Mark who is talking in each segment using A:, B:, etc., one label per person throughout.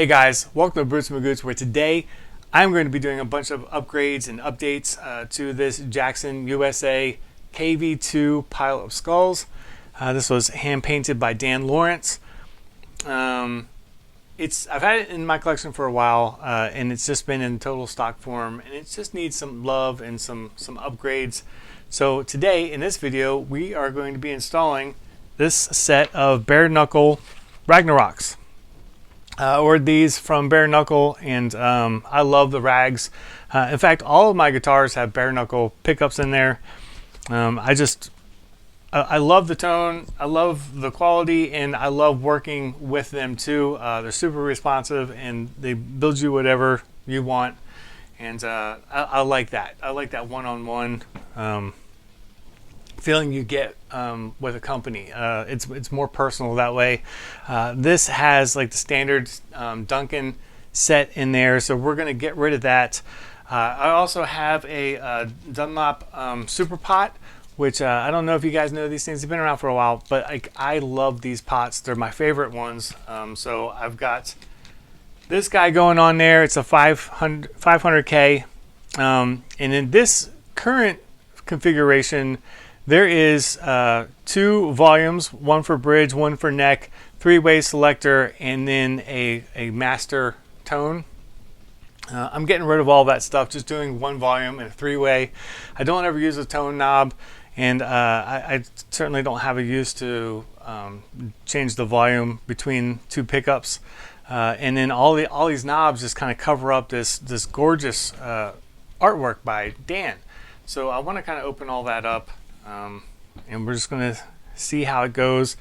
A: Hey guys, welcome to Brutes and Magoots, where today I'm going to be doing a bunch of upgrades and updates to this Jackson USA KV2 pile of skulls. This was hand painted by Dan Lawrence. I've had it in my collection for a while, and it's just been in total stock form, and it just needs some love and some upgrades. So today in this video we are going to be installing this set of bare knuckle Ragnaroks. Ordered these from Bare Knuckle, and I love the rags. In fact, all of my guitars have bare knuckle pickups in there. I love the tone, I love the quality, and I love working with them too. They're super responsive, and they build you whatever you want, and I like that. I like that one-on-one feeling you get with a company. It's more personal that way. This has like the standard Duncan set in there, so we're going to get rid of that. I also have a Dunlop Super Pot, which I don't know if you guys know these things. They've been around for a while, but I love these pots. They're my favorite ones. So I've got this guy going on there. It's a 500K, and in this current configuration, there is 2 volumes, one for bridge, one for neck, 3-way selector, and then a master tone. I'm getting rid of all that stuff, just doing 1 volume and a 3-way. I don't ever use a tone knob, and I certainly don't have a use to change the volume between 2 pickups. And then all these knobs just kind of cover up this gorgeous artwork by Dan. So I want to kind of open all that up. And we're just going to see how it goes.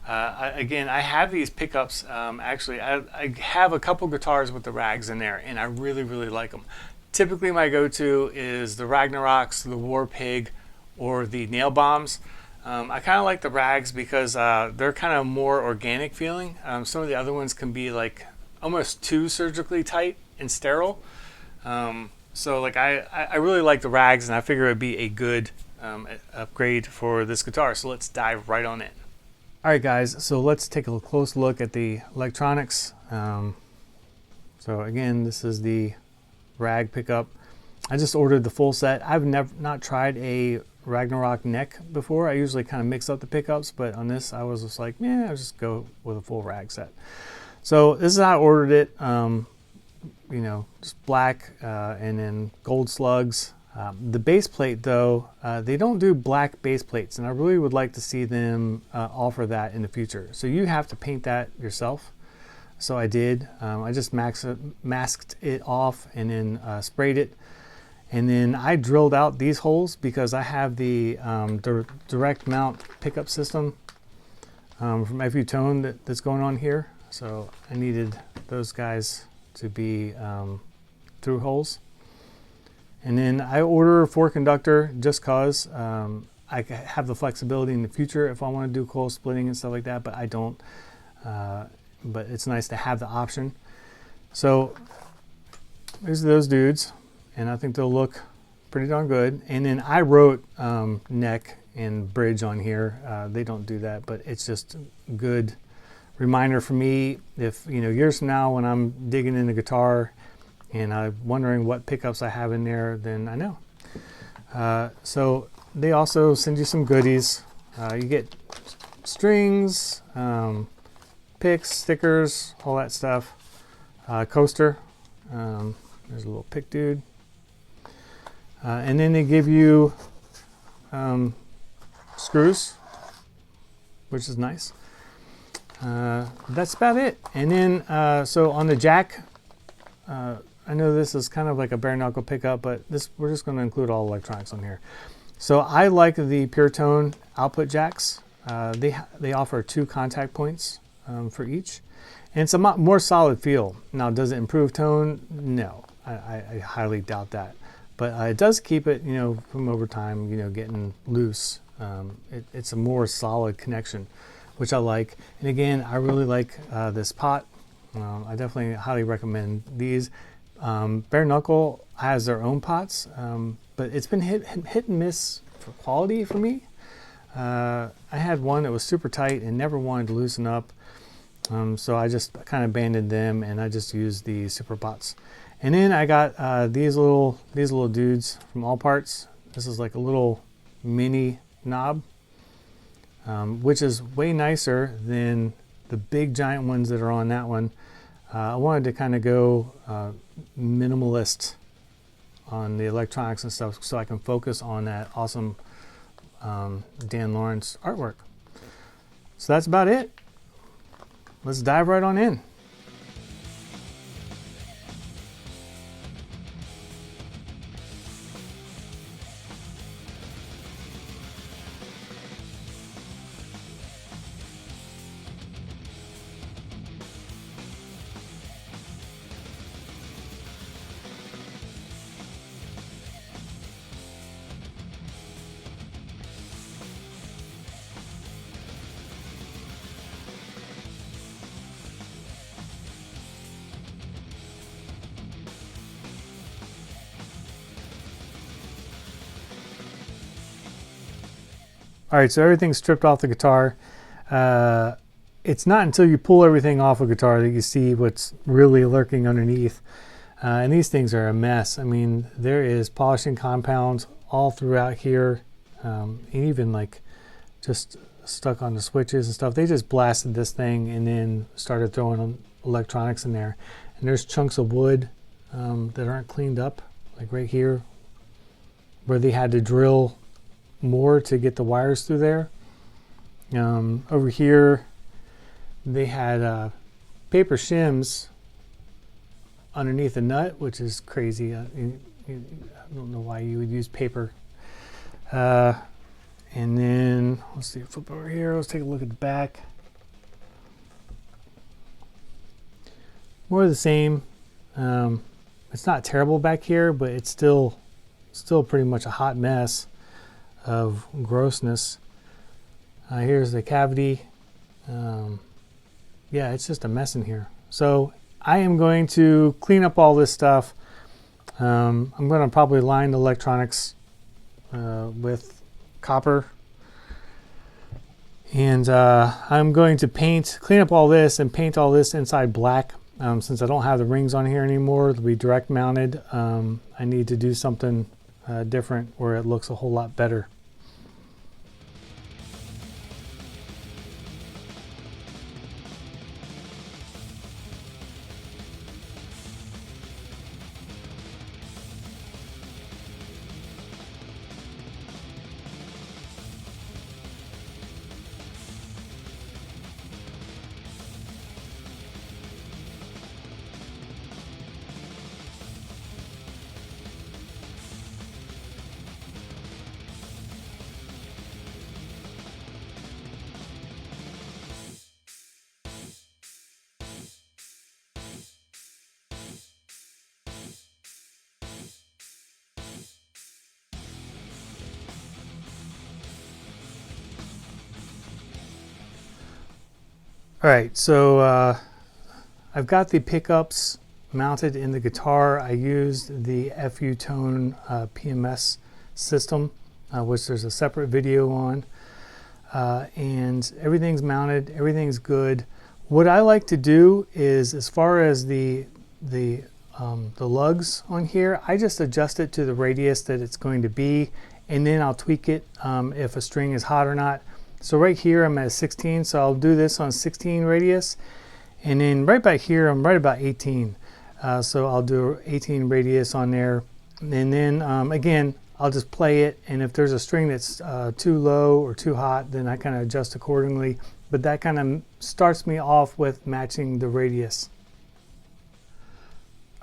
A: Again, I have these pickups. Actually, I have a couple guitars with the rags in there, and I really like them. Typically, my go-to is the Ragnaroks, the War Pig, or the Nail Bombs. I kind of like the rags because they're kind of more organic feeling. Some of the other ones can be like almost too surgically tight and sterile. So like I really like the rags, and I figure it'd be a good upgrade for this guitar. So let's dive right on in. Alright guys, so let's take a close look at the electronics. So again, this is the rag pickup. I just ordered the full set. I've not tried a Ragnarok neck before. I usually kind of mix up the pickups, but on this I was just like, yeah, I'll just go with a full rag set. So this is how I ordered it. You know, just black and then gold slugs. The base plate though, they don't do black base plates, and I really would like to see them offer that in the future. So you have to paint that yourself. So I did. I just masked it off and then sprayed it. And then I drilled out these holes because I have the direct mount pickup system from FU Tone that's going on here. So I needed those guys to be through holes. And then I order a 4-conductor just cause I have the flexibility in the future if I want to do coil splitting and stuff like that, but I don't. But it's nice to have the option. So there's those dudes, and I think they'll look pretty darn good. And then I wrote neck and bridge on here. They don't do that, but it's just a good reminder for me if, you know, years from now when I'm digging in the guitar and I'm wondering what pickups I have in there, then I know. So they also send you some goodies. You get strings, picks, stickers, all that stuff. Coaster. There's a little pick dude. And then they give you screws, which is nice. That's about it. And then, so on the jack, I know this is kind of like a bare knuckle pickup, but we're just going to include all electronics on here. So I like the Pure Tone output jacks. They offer 2 contact points for each, and it's a more solid feel. Now, does it improve tone? No, I highly doubt that. But it does keep it, you know, from over time, you know, getting loose. It's a more solid connection, which I like. And again, I really like this pot. I definitely highly recommend these. Bare Knuckle has their own pots, but it's been hit and miss for quality for me. I had one that was super tight and never wanted to loosen up. So I just kind of abandoned them and I just used the super pots. And then I got these little dudes from All Parts. This is like a little mini knob, which is way nicer than the big giant ones that are on that one. I wanted to kind of go minimalist on the electronics and stuff so I can focus on that awesome Dan Lawrence artwork. So that's about it. Let's dive right on in. All right, so everything's stripped off the guitar. It's not until you pull everything off a guitar that you see what's really lurking underneath. And these things are a mess. I mean, there is polishing compounds all throughout here, and even like just stuck on the switches and stuff. They just blasted this thing and then started throwing electronics in there. And there's chunks of wood that aren't cleaned up, like right here, where they had to drill more to get the wires through there. Over here they had paper shims underneath the nut, which is crazy. I don't know why you would use paper. And then let's see, flip over here, let's take a look at the back. More of the same. It's not terrible back here, but it's still pretty much a hot mess of grossness. Here's the cavity. Yeah, it's just a mess in here. So I am going to clean up all this stuff. I'm going to probably line the electronics with copper. And I'm going to clean up all this and paint all this inside black. Since I don't have the rings on here anymore, they'll be direct mounted. I need to do something different where it looks a whole lot better. All right, so I've got the pickups mounted in the guitar. I used the FU Tone PMS system, which there's a separate video on, and everything's mounted, everything's good. What I like to do is, as far as the lugs on here, I just adjust it to the radius that it's going to be, and then I'll tweak it if a string is hot or not. So right here I'm at 16, so I'll do this on 16 radius, and then right back here I'm right about 18. So I'll do 18 radius on there, and then again I'll just play it, and if there's a string that's too low or too hot, then I kind of adjust accordingly. But that kind of starts me off with matching the radius.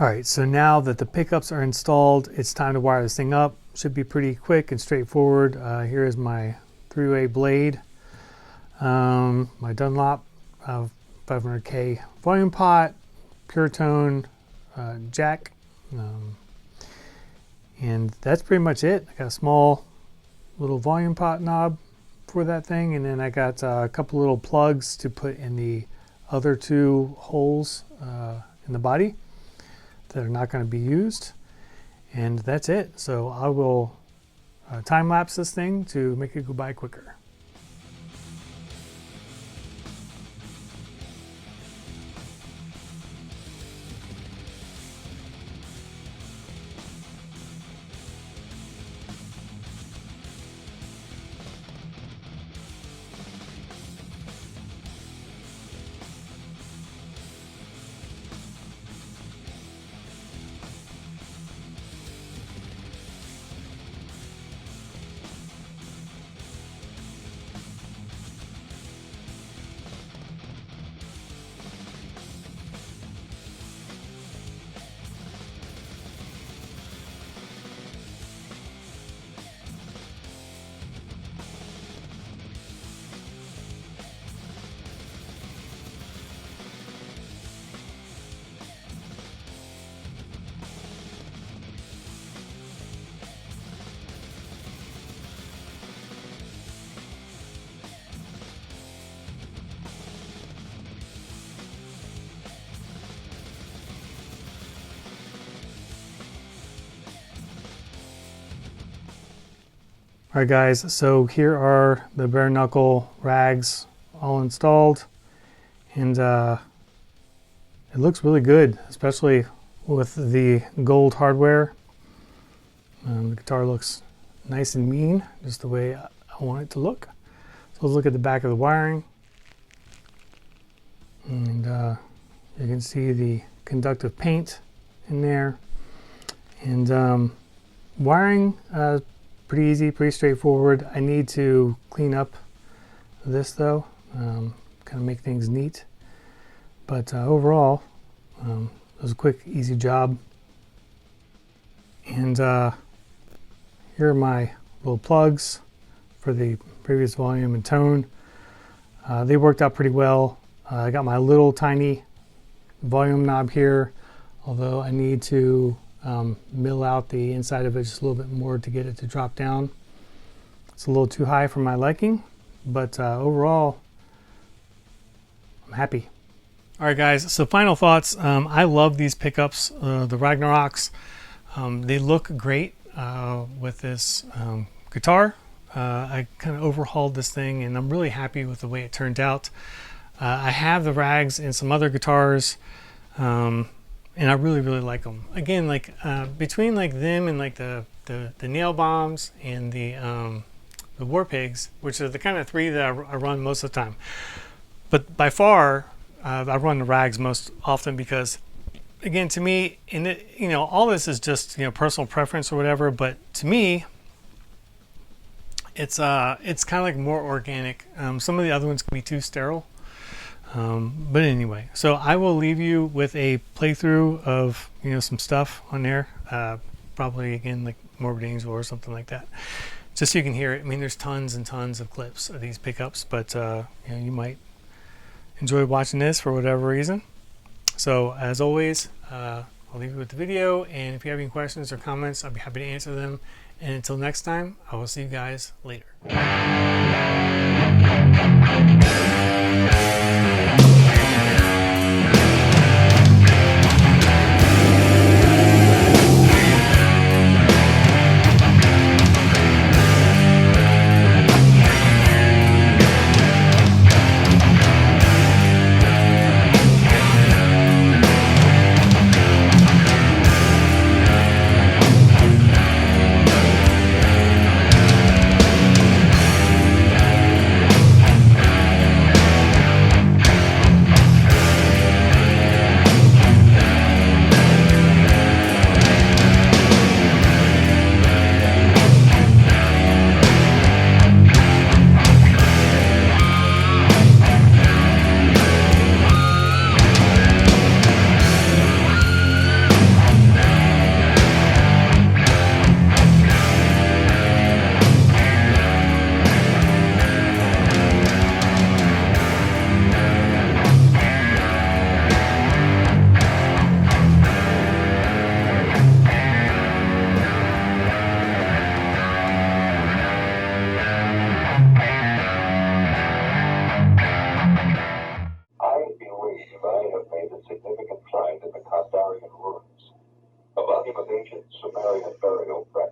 A: All right, so now that the pickups are installed, it's time to wire this thing up. Should be pretty quick and straightforward. Here is my 3-way blade, my Dunlop 500K volume pot, pure tone jack, and that's pretty much it. I got a small little volume pot knob for that thing, and then I got a couple little plugs to put in the other two holes in the body that are not going to be used, and that's it. So I will time lapse this thing to make it go by quicker. All right, guys, so here are the bare knuckle rags all installed, and it looks really good, especially with the gold hardware. The guitar looks nice and mean, just the way I want it to look. So let's look at the back of the wiring, and you can see the conductive paint in there, and wiring pretty easy, pretty straightforward. I need to clean up this though, kind of make things neat. But overall, it was a quick, easy job. And here are my little plugs for the previous volume and tone. They worked out pretty well. I got my little tiny volume knob here, although I need to mill out the inside of it just a little bit more to get it to drop down. It's a little too high for my liking, but overall, I'm happy. All right, guys, so final thoughts. I love these pickups, the Ragnaroks. They look great with this guitar. I kind of overhauled this thing, and I'm really happy with the way it turned out. I have the rags in some other guitars, and I really like them. Again, like between like them and like the nail bombs and the war pigs, which are the kind of three that I run most of the time. But by far, I run the rags most often because, again, to me, and it, you know, all this is just, you know, personal preference or whatever. But to me, it's kind of like more organic. Some of the other ones can be too sterile. But anyway, so I will leave you with a playthrough of, you know, some stuff on there, probably again like Morbid Angel or something like that, just so you can hear it. I mean, there's tons and tons of clips of these pickups, but you know, you might enjoy watching this for whatever reason. So as always, I'll leave you with the video, and if you have any questions or comments, I'll be happy to answer them. And until next time, I will see you guys later.
B: Significant find in the Kandarian ruins, a volume of ancient Sumerian burial practice.